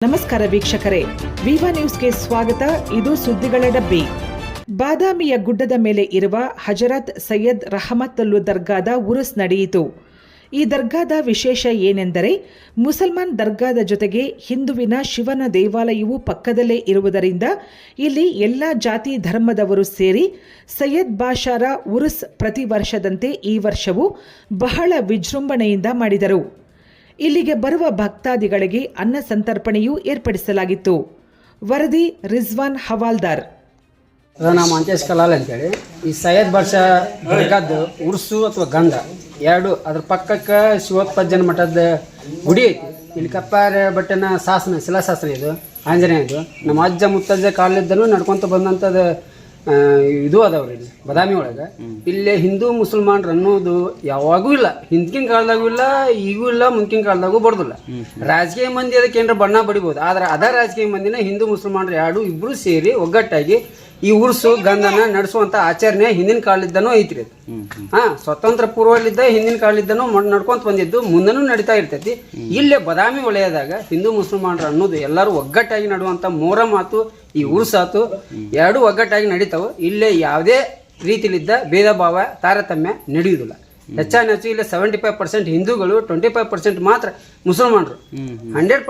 ನಮಸ್ಕಾರ ವೀಕ್ಷಕರೇ, ವಿವಾ ನ್ಯೂಸ್ಗೆ ಸ್ವಾಗತ. ಇದು ಸುದ್ದಿಗಳ ಡಬ್ಬಿ. ಬಾದಾಮಿಯ ಗುಡ್ಡದ ಮೇಲೆ ಇರುವ ಹಜರತ್ ಸೈಯದ್ ರಹಮತುಲ್ಲು ದರ್ಗಾದ ಉರುಸ್ ನಡೆಯಿತು. ಈ ದರ್ಗಾದ ವಿಶೇಷ ಏನೆಂದರೆ, ಮುಸಲ್ಮಾನ್ ದರ್ಗಾದ ಜೊತೆಗೆ ಹಿಂದುವಿನ ಶಿವನ ದೇವಾಲಯವು ಪಕ್ಕದಲ್ಲೇ ಇರುವುದರಿಂದ ಇಲ್ಲಿ ಎಲ್ಲ ಜಾತಿ ಧರ್ಮದವರು ಸೇರಿ ಸೈಯದ್ ಬಾಷಾರ ಉರುಸ್ ಪ್ರತಿ ವರ್ಷದಂತೆ ಈ ವರ್ಷವೂ ಬಹಳ ವಿಜೃಂಭಣೆಯಿಂದ ಮಾಡಿದರು. ಇಲ್ಲಿಗೆ ಬರುವ ಭಕ್ತಾದಿಗಳಿಗೆ ಅನ್ನ ಸಂತರ್ಪಣೆಯೂ ಏರ್ಪಡಿಸಲಾಗಿತ್ತು. ವರದಿ ರಿಜ್ವಾನ್ ಹವಾಲ್ದಾರ್. ನಾವು ಮಂಚೇಶ್ ಕಲಾಲ್ ಅಂತೇಳಿ ಈ ಸೈಯದ್ ಬಾಷಾ ದರ್ಗಾದ್ದು ಉರ್ಸು ಅಥವಾ ಗಂಧ ಎರಡು ಅದ್ರ ಪಕ್ಕಕ್ಕೆ ಶಿವೋತ್ಪಜ್ಜನ ಮಠದ ಗುಡಿ ಐತಿ. ಇಲ್ಲಿ ಕಪ್ಪಾರ ಬಟ್ಟೆನ ಶಾಸನ ಶಿಲಾಶಾಸನ ಇದು ಆಂಜನೇಯದು. ನಮ್ಮ ಅಜ್ಜ ಮುತ್ತಜ್ಜ ಕಾಲದನ್ನು ನಡ್ಕೊಂತ ಬಂದಂಥದ್ದು ಇದು ಅದಾವ್ರಿ ಇಲ್ಲಿ ಬಾದಾಮಿ ಒಳಗೆ. ಇಲ್ಲಿ ಹಿಂದೂ ಮುಸಲ್ಮಾನ್ರು ಅನ್ನೋದು ಯಾವಾಗೂ ಇಲ್ಲ. ಹಿಂದಿನ ಕಾಲದಾಗೂ ಇಲ್ಲ, ಈಗೂ ಇಲ್ಲ, ಮುಂದಿನ ಕಾಲದಾಗೂ ಬಡ್ದಿಲ್ಲ. ರಾಜಕೀಯ ಮಂದಿ ಅದಕ್ಕೆ ಏನಾರ ಬಣ್ಣ ಬಡಿಬೋದು, ಆದ್ರೆ ಅದ ರಾಜಕೀಯ ಮಂದಿನ ಹಿಂದೂ ಮುಸಲ್ಮಾನ್ರು ಇಬ್ರು ಸೇರಿ ಒಗ್ಗಟ್ಟಾಗಿ ಈ ಉರ್ಸು ಗಂಧನ ನಡೆಸುವಂತ ಆಚರಣೆ ಹಿಂದಿನ ಕಾಲದಿಂದನೂ ಐತ್ರಿ. ಸ್ವತಂತ್ರ ಪೂರ್ವಲಿದ್ದ ಹಿಂದಿನ ಕಾಲದಿಂದನೂ ನಡ್ಕೊಂತ ಬಂದಿದ್ದು, ಮುಂದನೂ ನಡೀತಾ ಇರ್ತೈತಿ. ಇಲ್ಲೇ ಬಾದಾಮಿ ವಲಯದಾಗ ಹಿಂದೂ ಮುಸಲ್ಮಾನ್ರು ಅನ್ನೋದು ಎಲ್ಲರೂ ಒಗ್ಗಟ್ಟಾಗಿ ನಡುವಂತ ಮೊಹರಂ ಆತು, ಈ ಉರ್ಸ್ ಆತು, ಎರಡೂ ಒಗ್ಗಟ್ಟಾಗಿ ನಡೀತಾವ. ಇಲ್ಲೇ ಯಾವುದೇ ರೀತಿಲಿದ್ದ ಭೇದ ಭಾವ ತಾರತಮ್ಯ ನಡೆಯುವುದಿಲ್ಲ. ಹೆಚ್ಚಾನೆಚ್ಚು ಇಲ್ಲಿ 75% ಹಿಂದೂಗಳು, 25% ಮಾತ್ರ ಮುಸಲ್ಮಾನರು. 100%